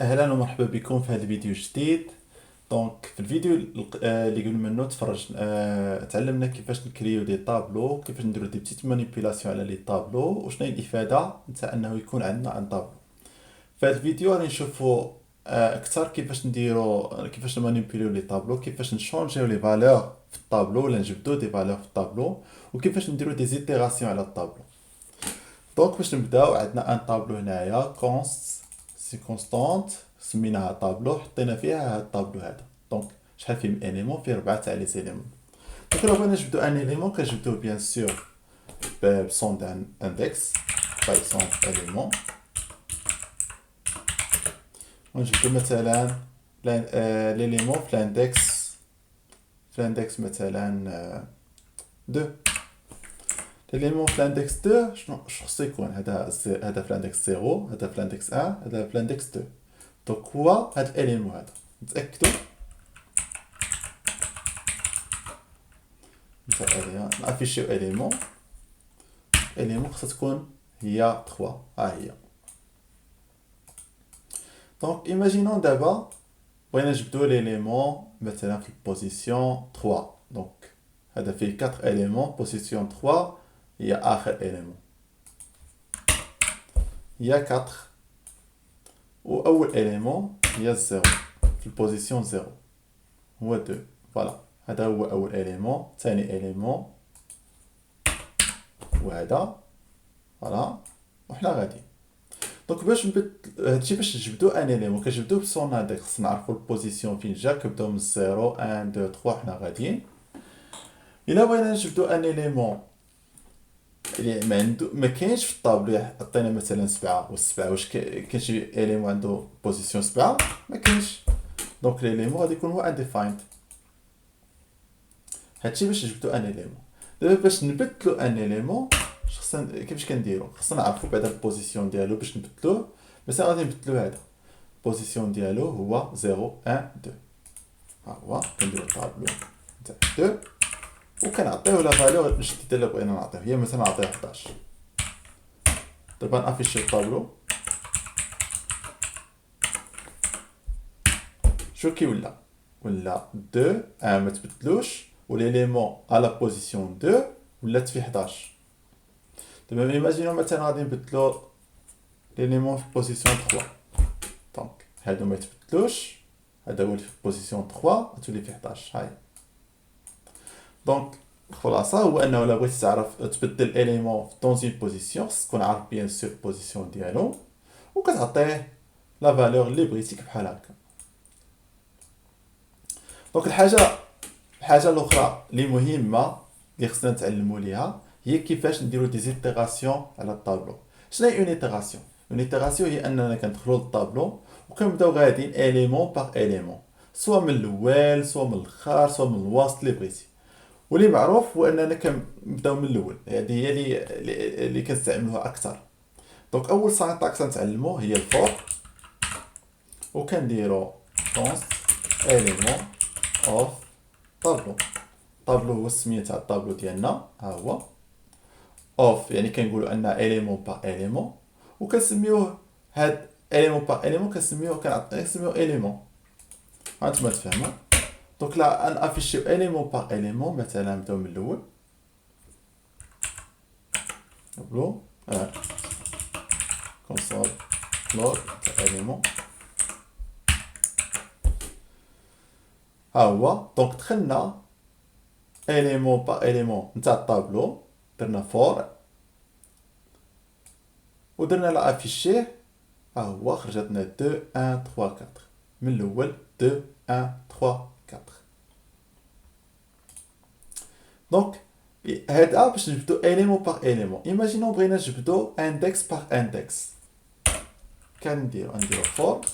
اهلا ومرحبا بكم في هذا الفيديو الجديد. دونك في الفيديو اللي قبل منه تفرج تعلمنا كيفاش نكريو دي طابلو، كيفاش نديرو دي بتيت مانيبيلاسيون على لي طابلو، وشنو هي الافاده نتاع انه يكون عندنا ان طابلو. في هذا الفيديو غادي نشوفوا اكثر كيفاش نديرو، كيفاش نمانيبيليو لي طابلو، كيفاش نشونجيو لي فالور في الطابلو ولا نجبدو دي فالور في الطابلو، وكيفاش نديرو دي زيتيراسيون على الطابلو. دونك باش نبداو عندنا ان طابلو هنايا كونست سي كونستانت، سميناها طابلو، حطينا فيها هاد الطابلو هذا. دونك شحال فيه من اليمون؟ فيه 4 تاع لي زيليمون. دونك لو بغينا نجبدو ان اليمون كنجبدوه بيان سور بسون دان اندكس، باغ اكزومبل اليمون، ونجبدو مثلا ليليمون في الاندكس، مثلا 2. ليليمون في الاندكس 2 شنو خصو يكون؟ هذا في الاندكس 0، هذا في الاندكس 1، هذا في الاندكس 2. دونك هو هاد الاليمون هذا نتاكدوا نتاع نافيشيو اليمون خصها تكون هي 3. ها هي. دونك ايماجينون دابا بغينا نجبدو ليليمون مثلا في البوزيسيون 3. دونك هذا فيه 4 اليمون، بوزيسيون 3 هي اخر اليمون، هي 4. واول اليمون هي الزيرو في البوزيسيون 0 هو 2. فوالا، هذا هو اول اليمون. ثاني اليمون وهذا. فوالا، وحنا غادي. دونك باش نبت هادشي باش نجبدو ان اليمون كنجبدوه بسون اندكس، خصنا نعرفو البوزيسيون فين جا، كنبداو من 0 1 2 3 حنا غاديين. الا بغينا نجبدو ان اليمون اللي ما كاينش في الطابلو، عطينا مثلا 7 والسبعة، واش كاين شي اليمون عنده بوزيسيون 7؟ ما كاينش. دونك ليليمون غادي يكون هو انديفايند. هادشي باش نجبدو ان اليمون. دابا باش نبدلو ان اليمون خصنا كيفاش كنديرو؟ خصنا نعرفو بعدا البوزيسيون ديالو باش نبدلوه. مثلا غادي نبدلو هذا، البوزيسيون ديالو هو 0 1 2. ها هو كنديرو الطابلو نتاع 2 وكنعطيوه لا فالور الجديده اللي بغينا نعطيه، هي مثلا نعطيه 11. دابا نافيشي الطابلو، شو كي ولا 2 ما تبدلوش، وليليمون على بوزيسيون 2 ولات في 11. دابا ايماجينو مثلا غادي نبدلو ليليمون في بوزيسيون 3. دونك هادو ما يتبدلوش، هذا هو في بوزيسيون 3 غتولي في 11. هاي. دونك الخلاصه هو انه الا بغيتي تعرف تبدل اليمون في دون اون بوزيسيون، خصك تكون عارف بيان سور البوزيسيون ديالو وكتعطيه لا فالور اللي بغيتيك بحال هكا. دونك الحاجه الاخرى اللي مهمه اللي خصنا نتعلموا ليها هي كيفاش نديرو دي زيتيراسيون على الطابلو. شنو هي اون ايتيراسيون؟ اون ايتيراسيون هي اننا كندخلوا للطابلو وكنبداو غاديين اليمون باغ اليمون، سواء من الاول سواء من الاخر سواء من الوسط اللي بغيتي. واللي معروف هو اننا كنبداو من الاول، هذه هي اللي كنستعملوها اكثر. دونك اول سانتاكس نتعلمو هي الفور، وكنديرو كونست اليمون اوف طابلو. طابلو هو السميه تاع الطابلو ديالنا، ها هو. اوف يعني كنقولوا ان اليمون با اليمون، وكنسميوه هاد اليمون با اليمون كنسميوه اليمون. هانتوما تفهموا. دونك لا نافيشيو اليمون با اليمون، مثلا نبداو من الاول. طابلو كونسول لوغ تاع اليمون، ها هو. دونك دخلنا اليمون با اليمون نتاع الطابلو، درنا فور ودرنا لا افيشيه، ها هو خرجت لنا 2 1 3 4 من الاول. 2 1 3 4. دونك هذا باش نجبدو اليمون باغ اليمون. ايماجينون بغينا نجبدو اندكس باغ اندكس، نديرو فور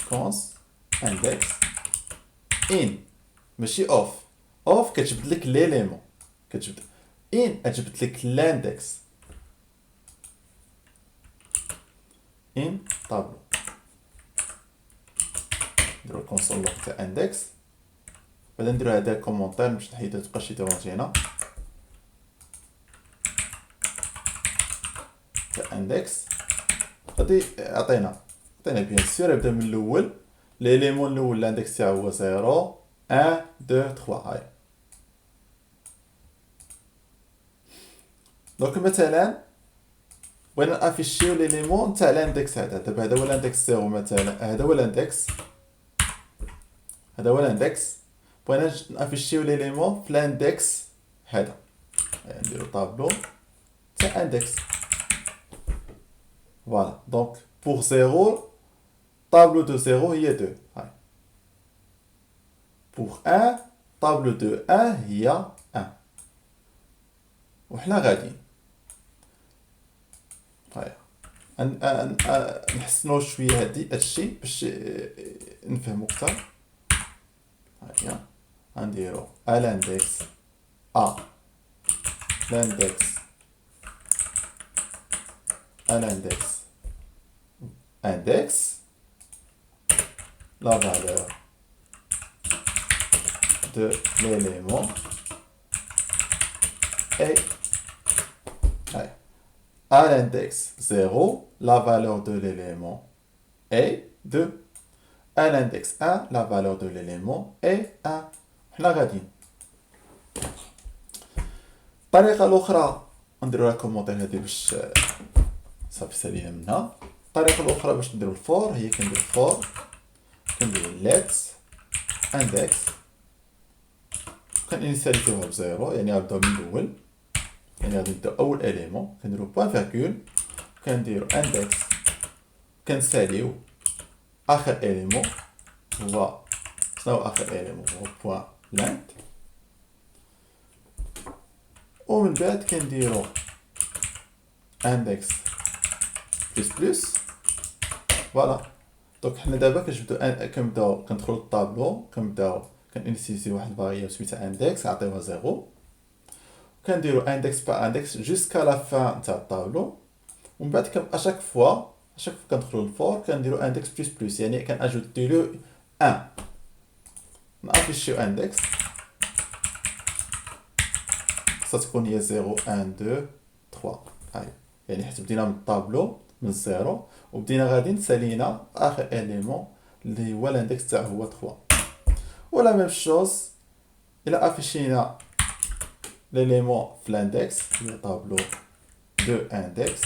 كونس اندكس ان، ماشي اوف. اوف كتجبد لك ليليمون، كتجبد ان كتجبد لك لاندكس. ان طابلو نديرو كونسول لوغ تاع اندكس، بعدا نديرو هذا كومونتير باش نحيدو متبقاش يديرونجينا تاع اندكس. غادي عطينا حطينا بيان سور يبدا من الاول ليليمون الاول الاندكس تاعو هو 0 1 2 3 هاي. دونك مثلا بغينا نافيشيو ليليمون تاع الاندكس هذا. دابا هذا هو الاندكس 0 مثلا، هذا هو الاندكس، هذا هو الاندكس. بغينا نافيشيو ليليمون في الاندكس هذا، نديرو طابلو تاع اندكس. فوالا دونك بوغ 0 طابلو دو 0 هي 2 هاي. بوغ 1 طابلو دو 1 هي 1. وحنا غاديين هاي نحسنو شويه هادشي باش نفهمو اكثر. هاهي غنديرو الاندكس الاندكس الاندكس اندكس لا valeur de l'élément est à l'index 0, la valeur de l'élément est 2. À l'index 1, la valeur de l'élément est 1. حنا غاديين. الطريقة الأخرى نديرو لها كومونتير هادي باش صافي سالينا منها. الطريقة الأخرى باش نديرو الفور هي كندير فور كنديرو let index كنينيسياليزيوها بزيرو، يعني غنبداو من الأول، يعني غادي نبداو أول إليمون كنديرو بوان فيرغول كنديرو index كنساليو آخر إليمون هو شناهو آخر إليمون هو بوان لانت، ومن بعد كنديرو index بلس بلس. فوالا دونك حنا دابا كنبداو كندخلو للطابلو كنينيسياليزيو واحد الفاريابل سميتها index نعطيوها زيرو، كنديرو index par index جوسكا لا فان تاع الطابلو. ومن بعد اشاك فوا كندخلو للفور كنديرو index بلس بلس، يعني كناجوتيلو 1 نافيشيو index خاصها تكون هي 0 1 2 3 هاي، يعني حيت بدينا من الطابلو من الزيرو وبدينا غادي سالينا اخر اليمون اللي هو الاندكس تاعو هو 3. ولا ميم شوز الى افيشينا ليليمون في الاندكس هي طابلو دو اندكس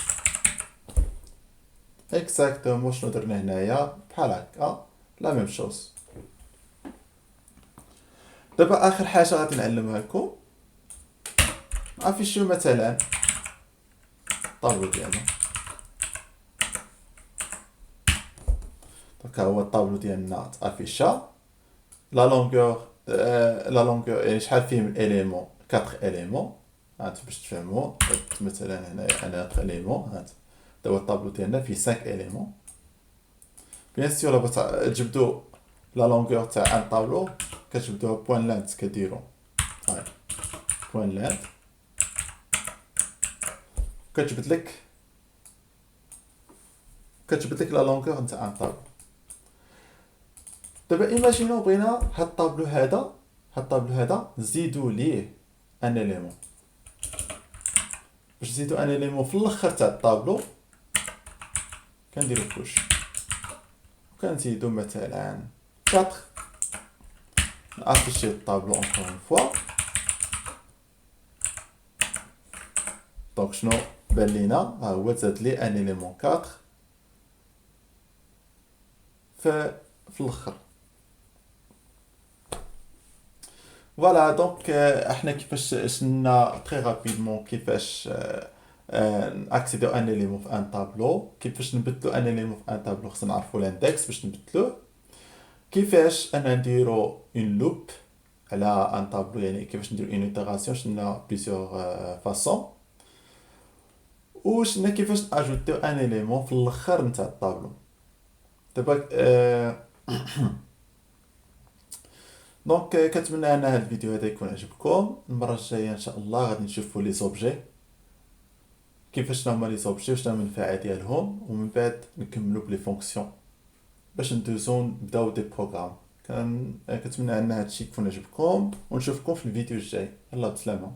اكزاكتومون شنو درنا هنايا بحال هكا لا ميم شوز. دابا اخر حاجه غادي نعلمها لكم افيشيو مثلا الطابلو ديالنا. دونك هو الطابلو ديالنا تافيشا لا لونغور يعني شحال فيه من اليمون 4 اليمون. هانت باش تفهموا مثلا هنايا انا 4 اليمون هانت هو الطابلو ديالنا فيه 5 اليمون. بيان سور باش تجبدوا لا لونغور تاع ان طابلو كتجبدوها بوان لانت كديروا هاي بوان لانت كتجبد لك لا لونغور نتاع ان طابلو. دابا ايماجينو بغينا هاد الطابلو هذا نزيدو ليه ان اليمون. باش نزيدو ان اليمون في الاخر تاع الطابلو كنديرو بوش وكنزيدو مثلا 4 نافيشي الطابلو اونكور اون فوا. دونك شنو بان لينا ها هو تزاد لي ان اليمون 4 في الاخر. فوالا دونك احنا كيفاش شلنا تري رابيدمون كيفاش ناكسيديو ان اليمون في ان طابلو، كيفاش نبدلو ان اليمون في ان طابلو خصنا نعرفو الاندكس باش نبدلوه، كيفاش انا نديرو اون لوب على ان طابلو يعني كيفاش نديرو اون ايتيراسيون شلنا بليزيور فاصون، وشلنا كيفاش ناجوتيو ان اليمون في الاخر نتاع الطابلو. دابا دونك كنتمنى ان هذا الفيديو هذا يكون عجبكم. المره الجايه ان شاء الله غادي نشوفوا لي زوبجي كيفاش هما لي زوبجي وشنو المنفعه ديالهم، ومن بعد نكملوا بلي فونكسيون باش ندوزو نبداو دي بروغرام. كنتمنى ان هذا الشيء يكون عجبكم ونشوفكم في الفيديو الجاي. يلا بسلامه.